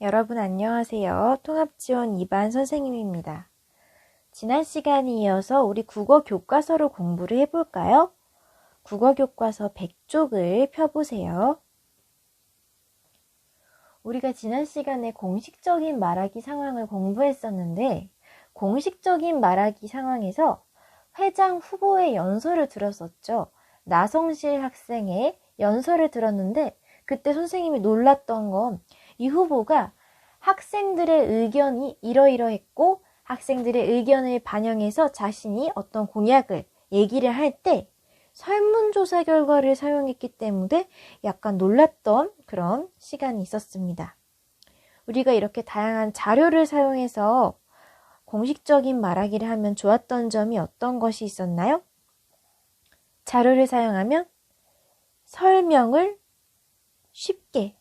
여러분 안녕하세요. 통합지원 2반 선생님입니다. 지난 시간에 이어서 우리 국어 교과서로 공부를 해볼까요? 국어 교과서 100쪽을 펴보세요. 우리가 지난 시간에 공식적인 말하기 상황을 공부했었는데 공식적인 말하기 상황에서 회장 후보의 연설을 들었었죠. 나성실 학생의 연설을 들었는데 그때 선생님이 놀랐던 건 이 후보가 학생들의 의견이 이러이러했고 학생들의 의견을 반영해서 자신이 어떤 공약을 얘기를 할 때 설문조사 결과를 사용했기 때문에 약간 놀랐던 그런 시간이 있었습니다. 우리가 이렇게 다양한 자료를 사용해서 공식적인 말하기를 하면 좋았던 점이 어떤 것이 있었나요? 자료를 사용하면 설명을 쉽게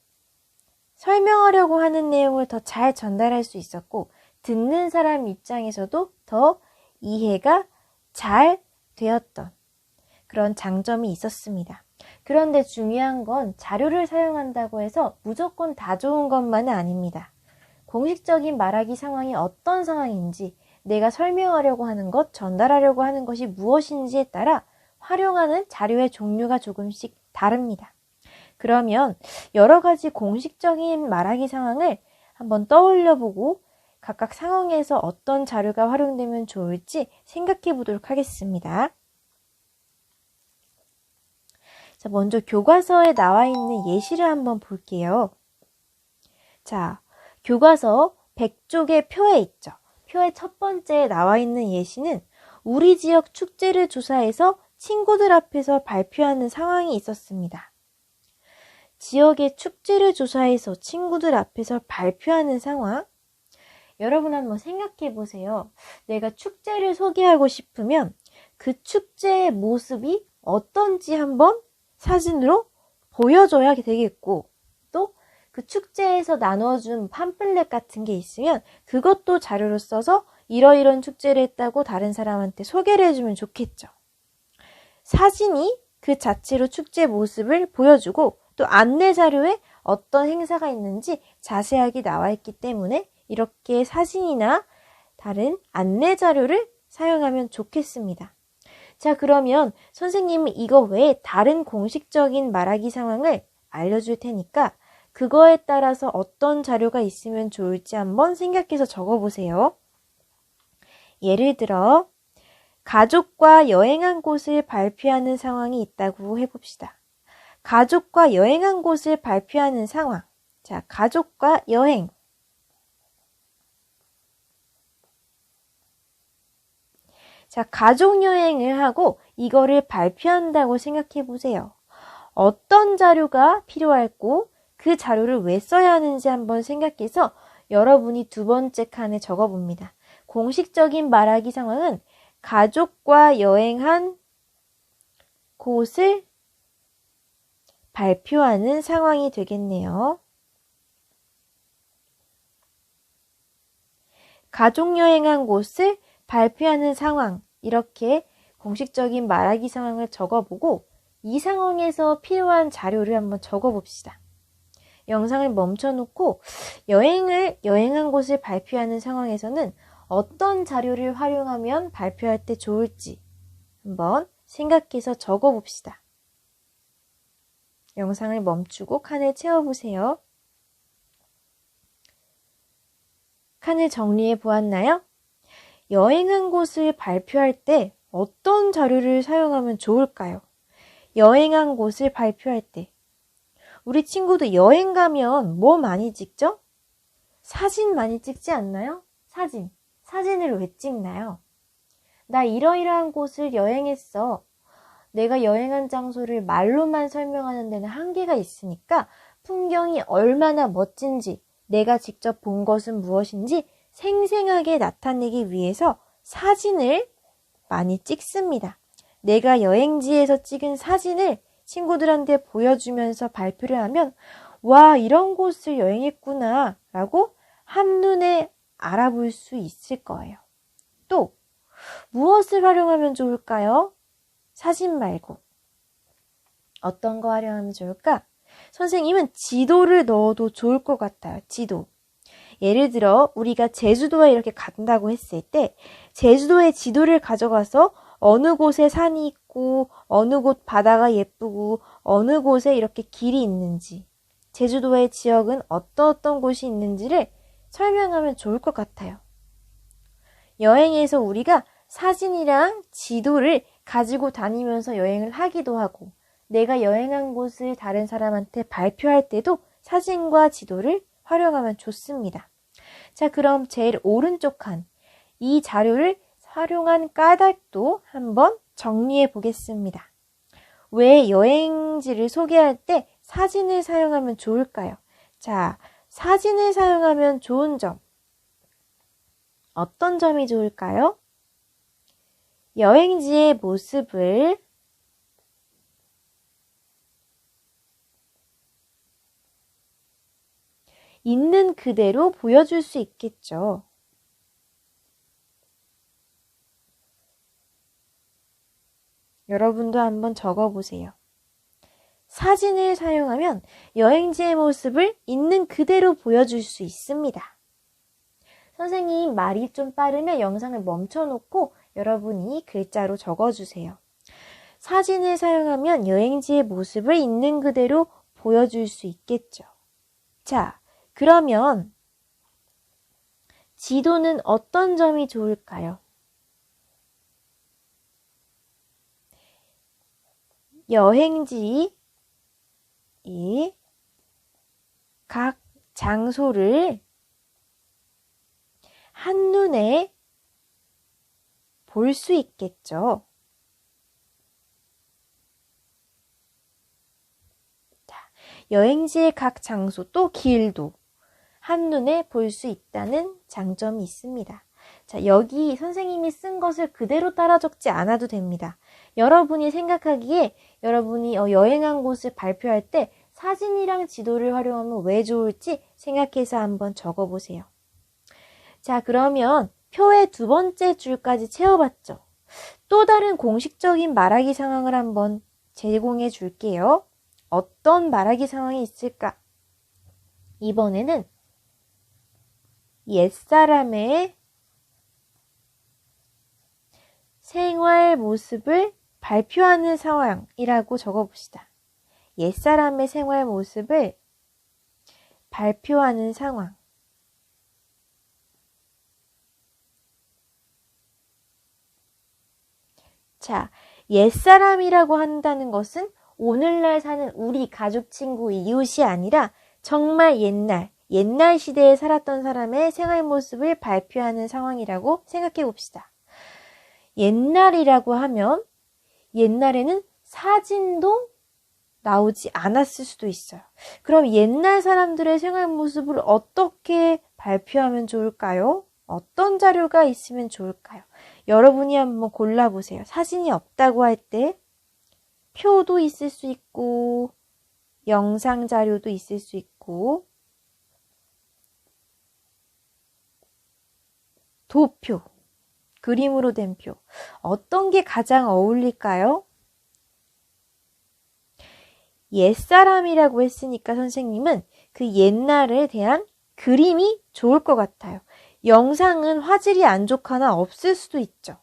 설명하려고 하는 내용을 더 잘 전달할 수 있었고 듣는 사람 입장에서도 더 이해가 잘 되었던 그런 장점이 있었습니다. 그런데 중요한 건 자료를 사용한다고 해서 무조건 다 좋은 것만은 아닙니다. 공식적인 말하기 상황이 어떤 상황인지 내가 설명하려고 하는 것, 전달하려고 하는 것이 무엇인지에 따라 활용하는 자료의 종류가 조금씩 다릅니다. 그러면 여러 가지 공식적인 말하기 상황을 한번 떠올려 보고 각각 상황에서 어떤 자료가 활용되면 좋을지 생각해 보도록 하겠습니다. 자, 먼저 교과서에 나와 있는 예시를 한번 볼게요. 자, 교과서 100쪽의 표에 있죠. 표의 첫 번째에 나와 있는 예시는 우리 지역 축제를 조사해서 친구들 앞에서 발표하는 상황이 있었습니다. 지역의 축제를 조사해서 친구들 앞에서 발표하는 상황. 여러분 한번 생각해 보세요. 내가 축제를 소개하고 싶으면 그 축제의 모습이 어떤지 한번 사진으로 보여줘야 되겠고 또 그 축제에서 나눠준 팜플렛 같은 게 있으면 그것도 자료로 써서 이러이런 축제를 했다고 다른 사람한테 소개를 해주면 좋겠죠. 사진이 그 자체로 축제 모습을 보여주고 또 안내 자료에 어떤 행사가 있는지 자세하게 나와 있기 때문에 이렇게 사진이나 다른 안내 자료를 사용하면 좋겠습니다. 자, 그러면 선생님이 이거 외에 다른 공식적인 말하기 상황을 알려줄 테니까 그거에 따라서 어떤 자료가 있으면 좋을지 한번 생각해서 적어보세요. 예를 들어 가족과 여행한 곳을 발표하는 상황이 있다고 해봅시다. 가족과 여행한 곳을 발표하는 상황. 자, 가족과 여행. 자, 가족 여행을 하고 이거를 발표한다고 생각해 보세요. 어떤 자료가 필요할고 그 자료를 왜 써야 하는지 한번 생각해서 여러분이 두 번째 칸에 적어 봅니다. 공식적인 말하기 상황은 가족과 여행한 곳을 발표하는 상황이 되겠네요. 가족 여행한 곳을 발표하는 상황, 이렇게 공식적인 말하기 상황을 적어보고 이 상황에서 필요한 자료를 한번 적어봅시다. 영상을 멈춰놓고 여행한 곳을 발표하는 상황에서는 어떤 자료를 활용하면 발표할 때 좋을지 한번 생각해서 적어봅시다. 영상을 멈추고 칸을 채워보세요. 칸을 정리해 보았나요? 여행한 곳을 발표할 때 어떤 자료를 사용하면 좋을까요? 여행한 곳을 발표할 때 우리 친구들 여행 가면 뭐 많이 찍죠? 사진 많이 찍지 않나요? 사진을 왜 찍나요? 나 이러이러한 곳을 여행했어. 내가 여행한 장소를 말로만 설명하는 데는 한계가 있으니까 풍경이 얼마나 멋진지 내가 직접 본 것은 무엇인지 생생하게 나타내기 위해서 사진을 많이 찍습니다. 내가 여행지에서 찍은 사진을 친구들한테 보여주면서 발표를 하면 와, 이런 곳을 여행했구나 라고 한눈에 알아볼 수 있을 거예요. 또 무엇을 활용하면 좋을까요? 사진 말고 어떤 거 활용하면 좋을까? 선생님은 지도를 넣어도 좋을 것 같아요. 지도. 예를 들어 우리가 제주도에 이렇게 간다고 했을 때 제주도의 지도를 가져가서 어느 곳에 산이 있고 어느 곳 바다가 예쁘고 어느 곳에 이렇게 길이 있는지 제주도의 지역은 어떤 곳이 있는지를 설명하면 좋을 것 같아요. 여행에서 우리가 사진이랑 지도를 가지고 다니면서 여행을 하기도 하고 내가 여행한 곳을 다른 사람한테 발표할 때도 사진과 지도를 활용하면 좋습니다. 자, 그럼 제일 오른쪽 칸, 이 자료를 활용한 까닭도 한번 정리해 보겠습니다. 왜 여행지를 소개할 때 사진을 사용하면 좋을까요? 자, 사진을 사용하면 좋은 점. 어떤 점이 좋을까요? 여행지의 모습을 있는 그대로 보여줄 수 있겠죠. 여러분도 한번 적어보세요. 사진을 사용하면 여행지의 모습을 있는 그대로 보여줄 수 있습니다. 선생님 말이 좀 빠르면 영상을 멈춰놓고 여러분이 글자로 적어주세요. 사진을 사용하면 여행지의 모습을 있는 그대로 보여줄 수 있겠죠. 자, 그러면 지도는 어떤 점이 좋을까요? 여행지의 각 장소를 한눈에 볼 수 있겠죠. 자, 여행지의 각 장소 또 길도 한눈에 볼 수 있다는 장점이 있습니다. 자, 여기 선생님이 쓴 것을 그대로 따라 적지 않아도 됩니다. 여러분이 생각하기에 여러분이 여행한 곳을 발표할 때 사진이랑 지도를 활용하면 왜 좋을지 생각해서 한번 적어보세요. 자, 그러면 표의 두 번째 줄까지 채워봤죠? 또 다른 공식적인 말하기 상황을 한번 제공해 줄게요. 어떤 말하기 상황이 있을까? 이번에는 옛사람의 생활 모습을 발표하는 상황이라고 적어봅시다. 옛사람의 생활 모습을 발표하는 상황. 자, 옛사람이라고 한다는 것은 오늘날 사는 우리 가족, 친구, 이웃이 아니라 정말 옛날 시대에 살았던 사람의 생활 모습을 발표하는 상황이라고 생각해 봅시다. 옛날이라고 하면 옛날에는 사진도 나오지 않았을 수도 있어요. 그럼 옛날 사람들의 생활 모습을 어떻게 발표하면 좋을까요? 어떤 자료가 있으면 좋을까요? 여러분이 한번 골라보세요. 사진이 없다고 할 때 표도 있을 수 있고 영상 자료도 있을 수 있고 도표, 그림으로 된 표. 어떤 게 가장 어울릴까요? 옛사람이라고 했으니까 선생님은 그 옛날에 대한 그림이 좋을 것 같아요. 영상은 화질이 안 좋거나 없을 수도 있죠.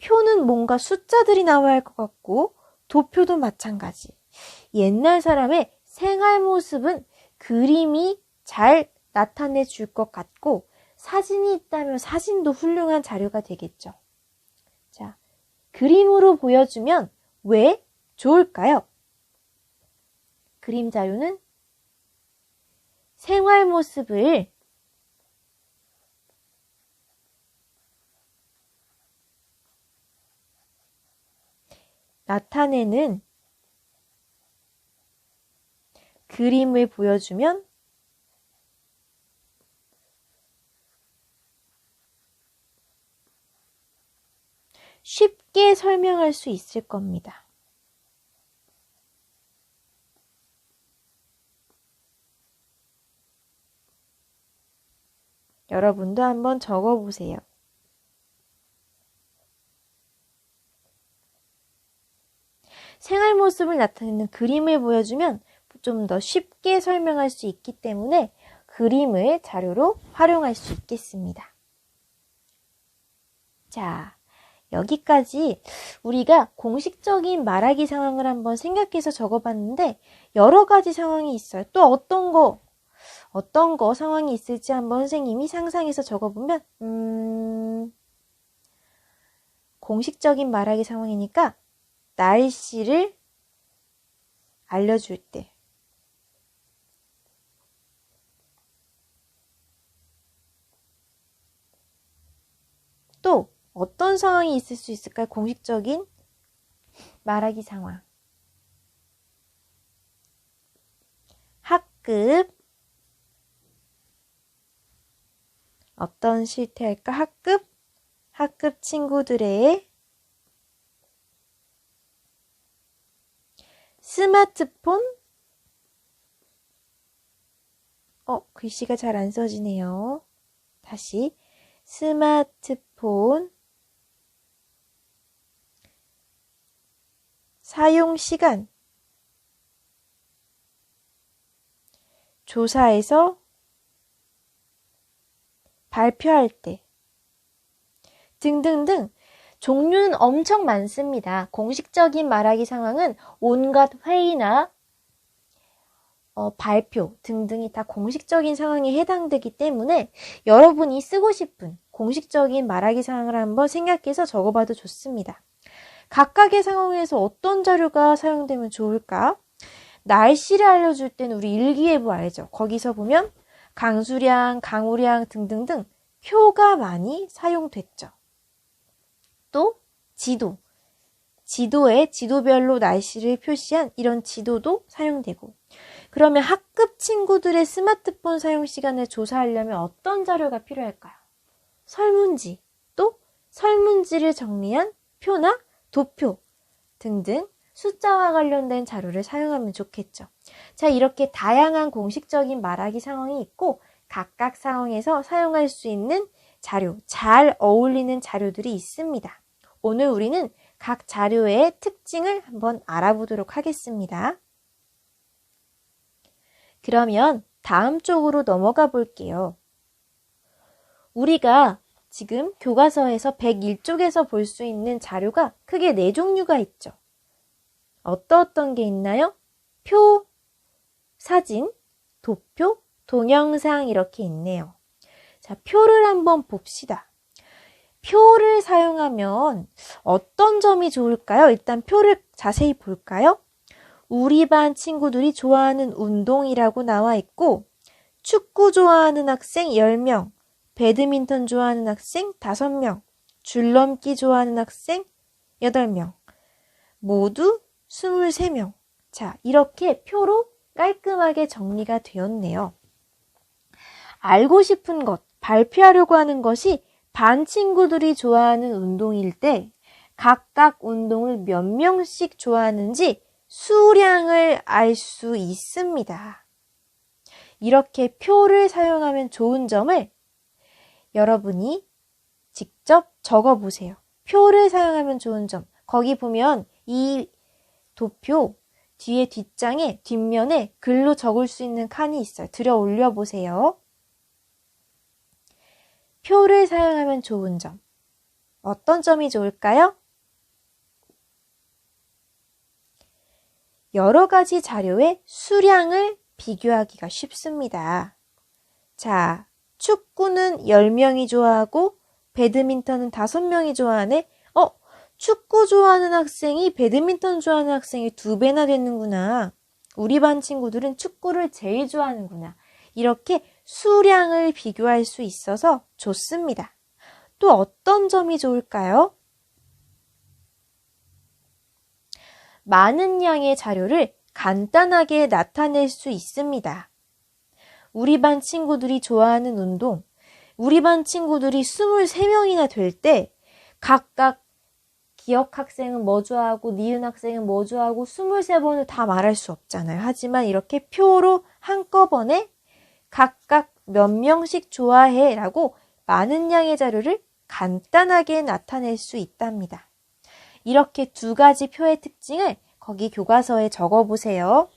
표는 뭔가 숫자들이 나와야 할 것 같고 도표도 마찬가지. 옛날 사람의 생활 모습은 그림이 잘 나타내 줄 것 같고 사진이 있다면 사진도 훌륭한 자료가 되겠죠. 자, 그림으로 보여주면 왜 좋을까요? 그림 자료는 생활 모습을 나타내는 그림을 보여주면 쉽게 설명할 수 있을 겁니다. 여러분도 한번 적어보세요. 생활 모습을 나타내는 그림을 보여주면 좀 더 쉽게 설명할 수 있기 때문에 그림을 자료로 활용할 수 있겠습니다. 자, 여기까지 우리가 공식적인 말하기 상황을 한번 생각해서 적어봤는데 여러 가지 상황이 있어요. 또 어떤 거 상황이 있을지 한번 선생님이 상상해서 적어보면 공식적인 말하기 상황이니까 날씨를 알려줄 때 또 어떤 상황이 있을 수 있을까요? 공식적인 말하기 상황. 학급. 어떤 실태할까? 학급 친구들의 스마트폰. 글씨가 잘 안 써지네요. 다시. 스마트폰 사용 시간, 조사에서 발표할 때 등등등 종류는 엄청 많습니다. 공식적인 말하기 상황은 온갖 회의나 발표 등등이 다 공식적인 상황에 해당되기 때문에 여러분이 쓰고 싶은 공식적인 말하기 상황을 한번 생각해서 적어봐도 좋습니다. 각각의 상황에서 어떤 자료가 사용되면 좋을까? 날씨를 알려줄 때는 우리 일기예보 알죠? 거기서 보면 강수량, 강우량 등등등 표가 많이 사용됐죠. 또 지도에 지도별로 날씨를 표시한 이런 지도도 사용되고 그러면 학급 친구들의 스마트폰 사용 시간을 조사하려면 어떤 자료가 필요할까요? 설문지, 또 설문지를 정리한 표나 도표 등등 숫자와 관련된 자료를 사용하면 좋겠죠. 자, 이렇게 다양한 공식적인 말하기 상황이 있고 각각 상황에서 사용할 수 있는 자료, 잘 어울리는 자료들이 있습니다. 오늘 우리는 각 자료의 특징을 한번 알아보도록 하겠습니다. 그러면 다음 쪽으로 넘어가 볼게요. 우리가 지금 교과서에서 101쪽에서 볼 수 있는 자료가 크게 4종류가 있죠. 어떤 게 있나요? 표, 사진, 도표, 동영상 이렇게 있네요. 자, 표를 한번 봅시다. 표를 사용하면 어떤 점이 좋을까요? 일단 표를 자세히 볼까요? 우리 반 친구들이 좋아하는 운동이라고 나와 있고 축구 좋아하는 학생 10명, 배드민턴 좋아하는 학생 5명, 줄넘기 좋아하는 학생 8명, 모두 23명. 자, 이렇게 표로 깔끔하게 정리가 되었네요. 알고 싶은 것, 발표하려고 하는 것이 반 친구들이 좋아하는 운동일 때 각각 운동을 몇 명씩 좋아하는지 수량을 알 수 있습니다. 이렇게 표를 사용하면 좋은 점을 여러분이 직접 적어보세요. 표를 사용하면 좋은 점. 거기 보면 이 도표 뒤에 뒷장에 뒷면에 글로 적을 수 있는 칸이 있어요. 들어 올려보세요. 표를 사용하면 좋은 점. 어떤 점이 좋을까요? 여러 가지 자료의 수량을 비교하기가 쉽습니다. 자, 축구는 10명이 좋아하고 배드민턴은 5명이 좋아하네. 축구 좋아하는 학생이 배드민턴 좋아하는 학생이 2배나 되는구나. 우리 반 친구들은 축구를 제일 좋아하는구나. 이렇게 수량을 비교할 수 있어서 좋습니다. 또 어떤 점이 좋을까요? 많은 양의 자료를 간단하게 나타낼 수 있습니다. 우리 반 친구들이 좋아하는 운동, 우리 반 친구들이 23명이나 될 때 각각 기억 학생은 뭐 좋아하고 니은 학생은 뭐 좋아하고 23번을 다 말할 수 없잖아요. 하지만 이렇게 표로 한꺼번에 각각 몇 명씩 좋아해 라고 많은 양의 자료를 간단하게 나타낼 수 있답니다. 이렇게 2가지 표의 특징을 거기 교과서에 적어보세요.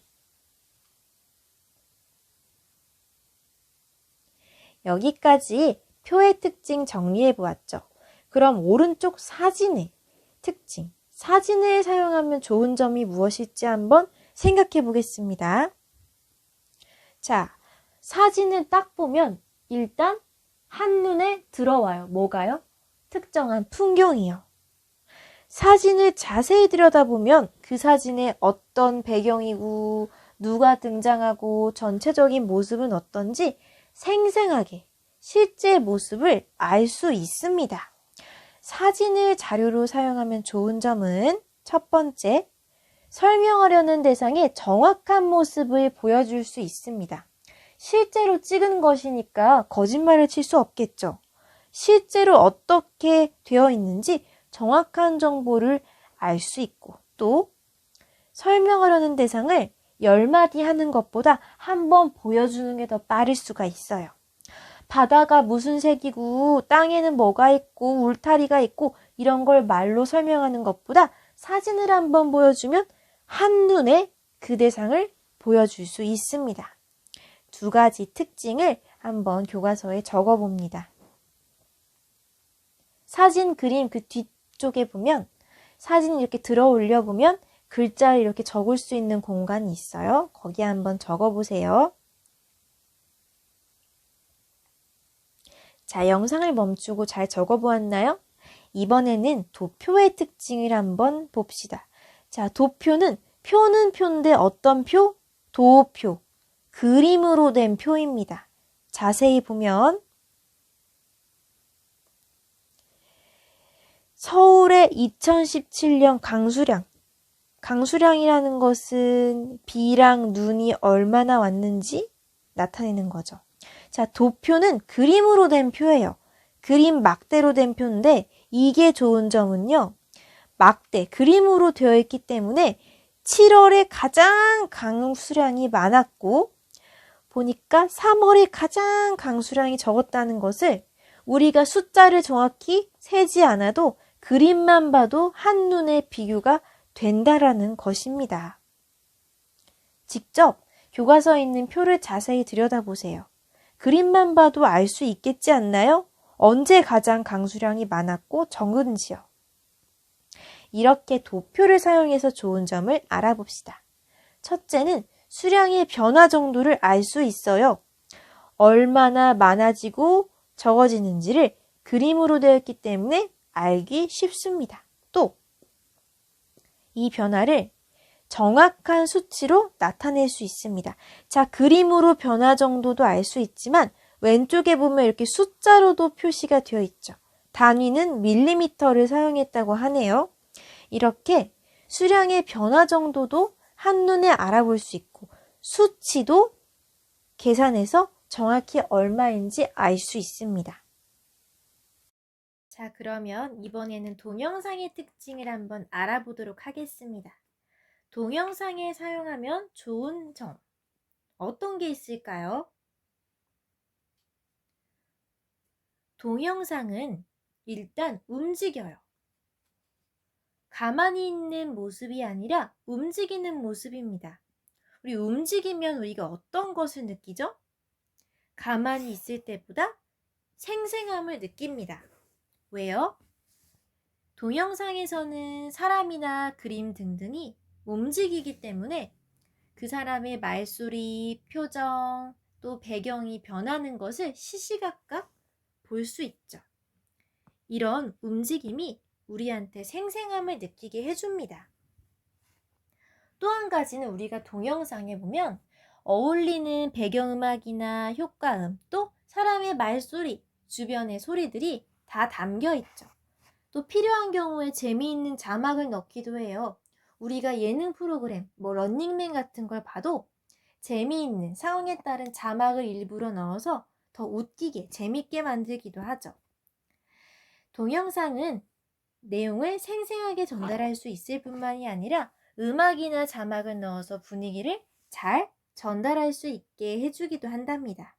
여기까지 표의 특징 정리해 보았죠. 그럼 오른쪽 사진의 특징, 사진을 사용하면 좋은 점이 무엇일지 한번 생각해 보겠습니다. 자, 사진을 딱 보면 일단 한눈에 들어와요. 뭐가요? 특정한 풍경이요. 사진을 자세히 들여다보면 그 사진에 어떤 배경이고 누가 등장하고 전체적인 모습은 어떤지 생생하게 실제 모습을 알 수 있습니다. 사진을 자료로 사용하면 좋은 점은 첫 번째, 설명하려는 대상의 정확한 모습을 보여줄 수 있습니다. 실제로 찍은 것이니까 거짓말을 칠 수 없겠죠. 실제로 어떻게 되어 있는지 정확한 정보를 알 수 있고, 또 설명하려는 대상을 10마디 하는 것보다 한 번 보여주는 게 더 빠를 수가 있어요. 바다가 무슨 색이고 땅에는 뭐가 있고 울타리가 있고 이런 걸 말로 설명하는 것보다 사진을 한번 보여주면 한눈에 그 대상을 보여줄 수 있습니다. 두 가지 특징을 한번 교과서에 적어봅니다. 사진 그림 그 뒤쪽에 보면 사진 이렇게 들어 올려 보면 글자를 이렇게 적을 수 있는 공간이 있어요. 거기에 한번 적어보세요. 자, 영상을 멈추고 잘 적어보았나요? 이번에는 도표의 특징을 한번 봅시다. 자, 도표는 표는 표인데 어떤 표? 도표. 그림으로 된 표입니다. 자세히 보면 서울의 2017년 강수량. 강수량이라는 것은 비랑 눈이 얼마나 왔는지 나타내는 거죠. 자, 도표는 그림으로 된 표예요. 그림 막대로 된 표인데 이게 좋은 점은요. 막대, 그림으로 되어 있기 때문에 7월에 가장 강수량이 많았고 보니까 3월에 가장 강수량이 적었다는 것을 우리가 숫자를 정확히 세지 않아도 그림만 봐도 한눈에 비교가 된다라는 것입니다. 직접 교과서에 있는 표를 자세히 들여다보세요. 그림만 봐도 알 수 있겠지 않나요? 언제 가장 강수량이 많았고 적은지요. 이렇게 도표를 사용해서 좋은 점을 알아봅시다. 첫째는 수량의 변화 정도를 알 수 있어요. 얼마나 많아지고 적어지는지를 그림으로 되어 있기 때문에 알기 쉽습니다. 또 이 변화를 정확한 수치로 나타낼 수 있습니다. 자, 그림으로 변화 정도도 알 수 있지만 왼쪽에 보면 이렇게 숫자로도 표시가 되어 있죠. 단위는 밀리미터를 사용했다고 하네요. 이렇게 수량의 변화 정도도 한눈에 알아볼 수 있고 수치도 계산해서 정확히 얼마인지 알 수 있습니다. 자, 그러면 이번에는 동영상의 특징을 한번 알아보도록 하겠습니다. 동영상에 사용하면 좋은 점, 어떤 게 있을까요? 동영상은 일단 움직여요. 가만히 있는 모습이 아니라 움직이는 모습입니다. 우리 움직이면 우리가 어떤 것을 느끼죠? 가만히 있을 때보다 생생함을 느낍니다. 왜요? 동영상에서는 사람이나 그림 등등이 움직이기 때문에 그 사람의 말소리, 표정, 또 배경이 변하는 것을 시시각각 볼 수 있죠. 이런 움직임이 우리한테 생생함을 느끼게 해줍니다. 또 한 가지는 우리가 동영상에 보면 어울리는 배경음악이나 효과음, 또 사람의 말소리, 주변의 소리들이 다 담겨 있죠. 또 필요한 경우에 재미있는 자막을 넣기도 해요. 우리가 예능 프로그램, 런닝맨 같은 걸 봐도 재미있는 상황에 따른 자막을 일부러 넣어서 더 웃기게, 재밌게 만들기도 하죠. 동영상은 내용을 생생하게 전달할 수 있을 뿐만이 아니라 음악이나 자막을 넣어서 분위기를 잘 전달할 수 있게 해주기도 한답니다.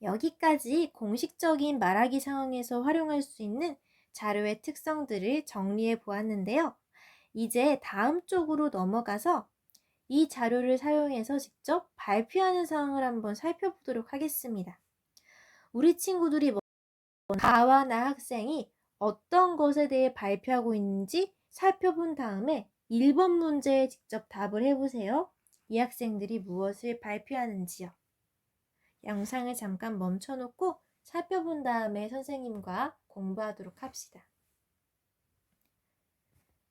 여기까지 공식적인 말하기 상황에서 활용할 수 있는 자료의 특성들을 정리해 보았는데요. 이제 다음 쪽으로 넘어가서 이 자료를 사용해서 직접 발표하는 상황을 한번 살펴보도록 하겠습니다. 우리 친구들이 나와 나 학생이 어떤 것에 대해 발표하고 있는지 살펴본 다음에 1번 문제에 직접 답을 해보세요. 이 학생들이 무엇을 발표하는지요. 영상을 잠깐 멈춰놓고 살펴본 다음에 선생님과 공부하도록 합시다.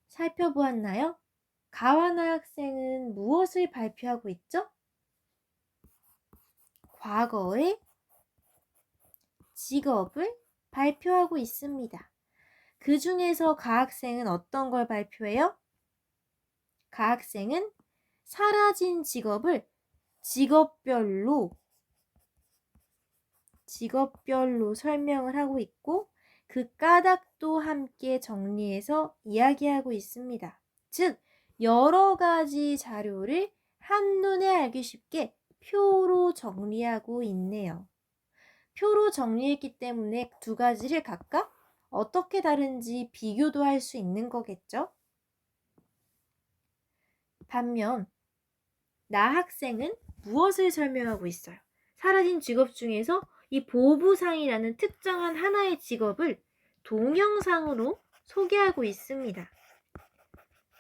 살펴보았나요? 가와나 학생은 무엇을 발표하고 있죠? 과거의 직업을 발표하고 있습니다. 그 중에서 가 학생은 어떤 걸 발표해요? 가 학생은 사라진 직업을 직업별로 설명을 하고 있고 그 까닭도 함께 정리해서 이야기하고 있습니다. 즉, 여러 가지 자료를 한눈에 알기 쉽게 표로 정리하고 있네요. 표로 정리했기 때문에 두 가지를 각각 어떻게 다른지 비교도 할 수 있는 거겠죠? 반면 나 학생은 무엇을 설명하고 있어요? 사라진 직업 중에서 이 보부상이라는 특정한 하나의 직업을 동영상으로 소개하고 있습니다.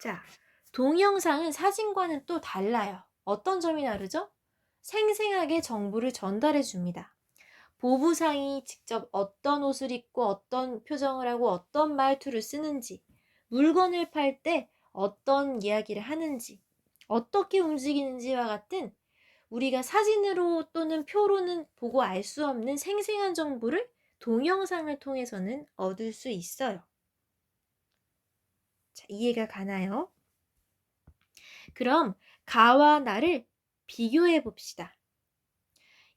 자, 동영상은 사진과는 또 달라요. 어떤 점이 다르죠? 생생하게 정보를 전달해 줍니다. 보부상이 직접 어떤 옷을 입고 어떤 표정을 하고 어떤 말투를 쓰는지, 물건을 팔 때 어떤 이야기를 하는지, 어떻게 움직이는지와 같은 우리가 사진으로 또는 표로는 보고 알 수 없는 생생한 정보를 동영상을 통해서는 얻을 수 있어요. 자, 이해가 가나요? 그럼 가와 나를 비교해 봅시다.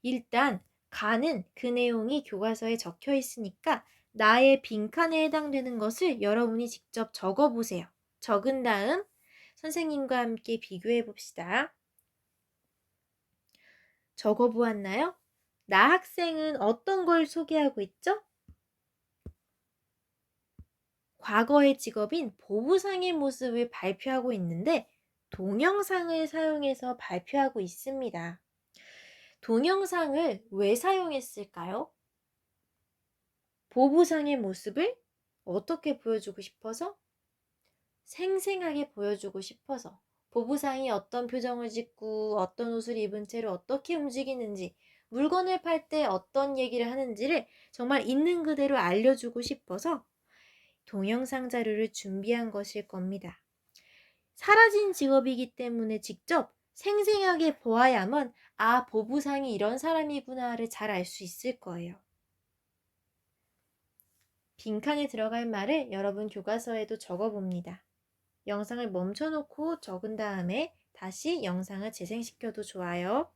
일단 가는 그 내용이 교과서에 적혀 있으니까 나의 빈칸에 해당되는 것을 여러분이 직접 적어 보세요. 적은 다음 선생님과 함께 비교해 봅시다. 적어 보았나요? 나 학생은 어떤 걸 소개하고 있죠? 과거의 직업인 보부상의 모습을 발표하고 있는데 동영상을 사용해서 발표하고 있습니다. 동영상을 왜 사용했을까요? 보부상의 모습을 어떻게 보여주고 싶어서? 생생하게 보여주고 싶어서. 보부상이 어떤 표정을 짓고 어떤 옷을 입은 채로 어떻게 움직이는지, 물건을 팔 때 어떤 얘기를 하는지를 정말 있는 그대로 알려주고 싶어서 동영상 자료를 준비한 것일 겁니다. 사라진 직업이기 때문에 직접 생생하게 보아야만 보부상이 이런 사람이구나를 잘 알 수 있을 거예요. 빈칸에 들어갈 말을 여러분 교과서에도 적어봅니다. 영상을 멈춰놓고 적은 다음에 다시 영상을 재생시켜도 좋아요.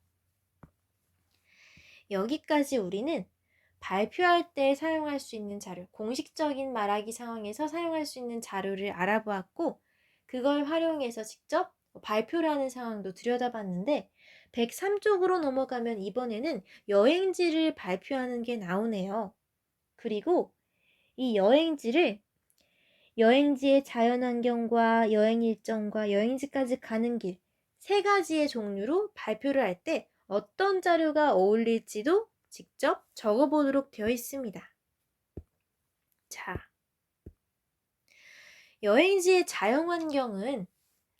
여기까지 우리는 발표할 때 사용할 수 있는 자료, 공식적인 말하기 상황에서 사용할 수 있는 자료를 알아보았고 그걸 활용해서 직접 발표를 하는 상황도 들여다봤는데 103쪽으로 넘어가면 이번에는 여행지를 발표하는 게 나오네요. 그리고 이 여행지의 자연환경과 여행 일정과 여행지까지 가는 길, 세 가지의 종류로 발표를 할 때 어떤 자료가 어울릴지도 직접 적어보도록 되어 있습니다. 자, 여행지의 자연환경은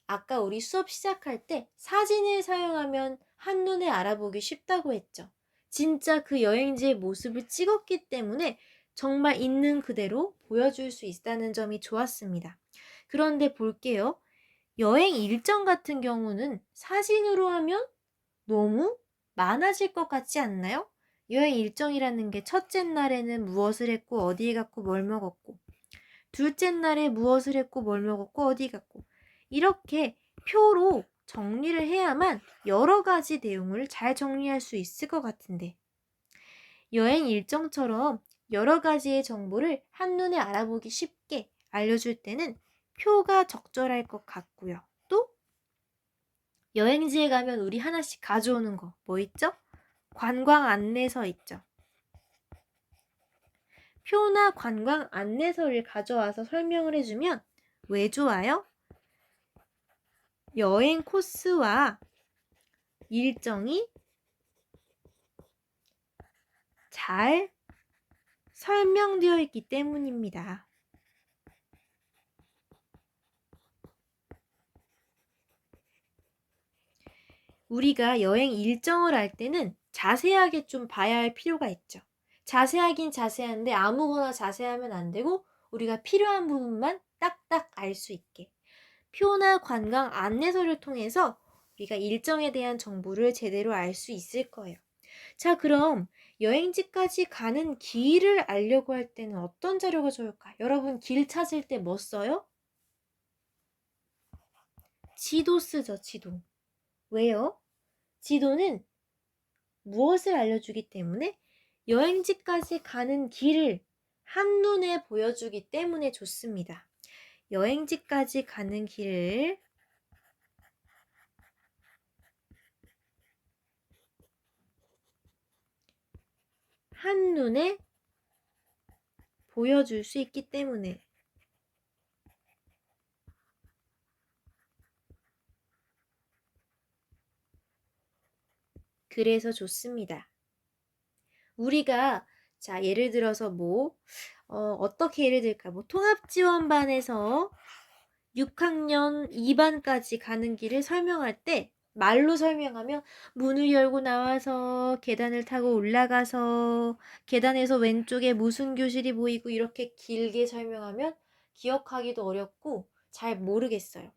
아까 우리 수업 시작할 때 사진을 사용하면 한눈에 알아보기 쉽다고 했죠. 진짜 그 여행지의 모습을 찍었기 때문에 정말 있는 그대로 보여줄 수 있다는 점이 좋았습니다. 그런데 볼게요. 여행 일정 같은 경우는 사진으로 하면 너무 많아질 것 같지 않나요? 여행 일정이라는 게 첫째 날에는 무엇을 했고 어디에 갔고 뭘 먹었고 둘째 날에 무엇을 했고 뭘 먹었고 어디 갔고 이렇게 표로 정리를 해야만 여러 가지 내용을 잘 정리할 수 있을 것 같은데 여행 일정처럼 여러 가지의 정보를 한눈에 알아보기 쉽게 알려줄 때는 표가 적절할 것 같고요. 또 여행지에 가면 우리 하나씩 가져오는 거 뭐 있죠? 관광 안내서 있죠. 표나 관광 안내서를 가져와서 설명을 해주면 왜 좋아요? 여행 코스와 일정이 잘 설명되어 있기 때문입니다. 우리가 여행 일정을 할 때는 자세하게 좀 봐야 할 필요가 있죠. 자세하긴 자세한데 아무거나 자세하면 안 되고 우리가 필요한 부분만 딱딱 알 수 있게. 표나 관광 안내서를 통해서 우리가 일정에 대한 정보를 제대로 알 수 있을 거예요. 자, 그럼 여행지까지 가는 길을 알려고 할 때는 어떤 자료가 좋을까? 여러분 길 찾을 때 뭐 써요? 지도 쓰죠, 지도. 왜요? 지도는 무엇을 알려주기 때문에? 여행지까지 가는 길을 한눈에 보여주기 때문에 좋습니다. 여행지까지 가는 길을 한눈에 보여줄 수 있기 때문에 그래서 좋습니다. 우리가 자 예를 들어서 어떻게 예를 들까? 통합지원반에서 6학년 2반까지 가는 길을 설명할 때 말로 설명하면 문을 열고 나와서 계단을 타고 올라가서 계단에서 왼쪽에 무슨 교실이 보이고 이렇게 길게 설명하면 기억하기도 어렵고 잘 모르겠어요.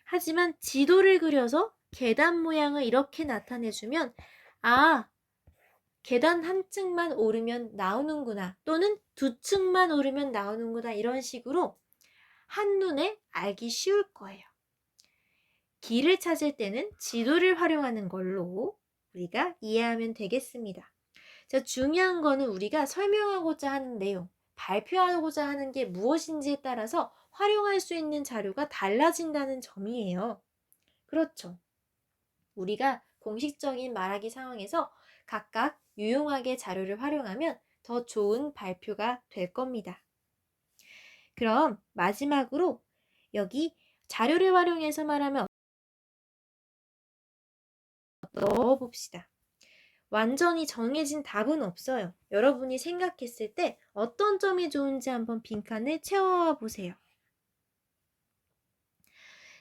하지만 지도를 그려서 계단 모양을 이렇게 나타내주면 계단 한 층만 오르면 나오는구나 또는 두 층만 오르면 나오는구나 이런 식으로 한눈에 알기 쉬울 거예요. 길을 찾을 때는 지도를 활용하는 걸로 우리가 이해하면 되겠습니다. 자, 중요한 거는 우리가 설명하고자 하는 내용, 발표하고자 하는 게 무엇인지에 따라서 활용할 수 있는 자료가 달라진다는 점이에요. 그렇죠. 우리가 공식적인 말하기 상황에서 각각 유용하게 자료를 활용하면 더 좋은 발표가 될 겁니다. 그럼 마지막으로 여기 자료를 활용해서 말하면 넣어봅시다. 완전히 정해진 답은 없어요. 여러분이 생각했을 때 어떤 점이 좋은지 한번 빈칸을 채워와 보세요.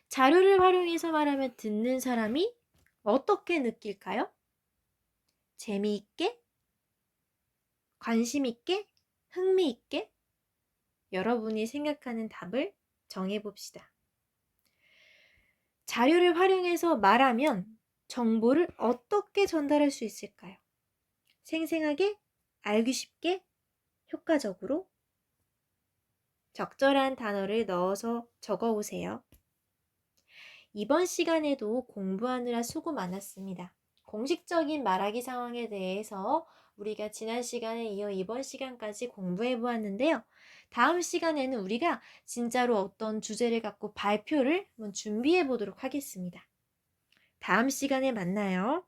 자료를 활용해서 말하면 듣는 사람이 어떻게 느낄까요? 재미있게? 관심있게? 흥미있게? 여러분이 생각하는 답을 정해봅시다. 자료를 활용해서 말하면 정보를 어떻게 전달할 수 있을까요? 생생하게, 알기 쉽게, 효과적으로 적절한 단어를 넣어서 적어오세요. 이번 시간에도 공부하느라 수고 많았습니다. 공식적인 말하기 상황에 대해서 우리가 지난 시간에 이어 이번 시간까지 공부해 보았는데요. 다음 시간에는 우리가 진짜로 어떤 주제를 갖고 발표를 한번 준비해 보도록 하겠습니다. 다음 시간에 만나요.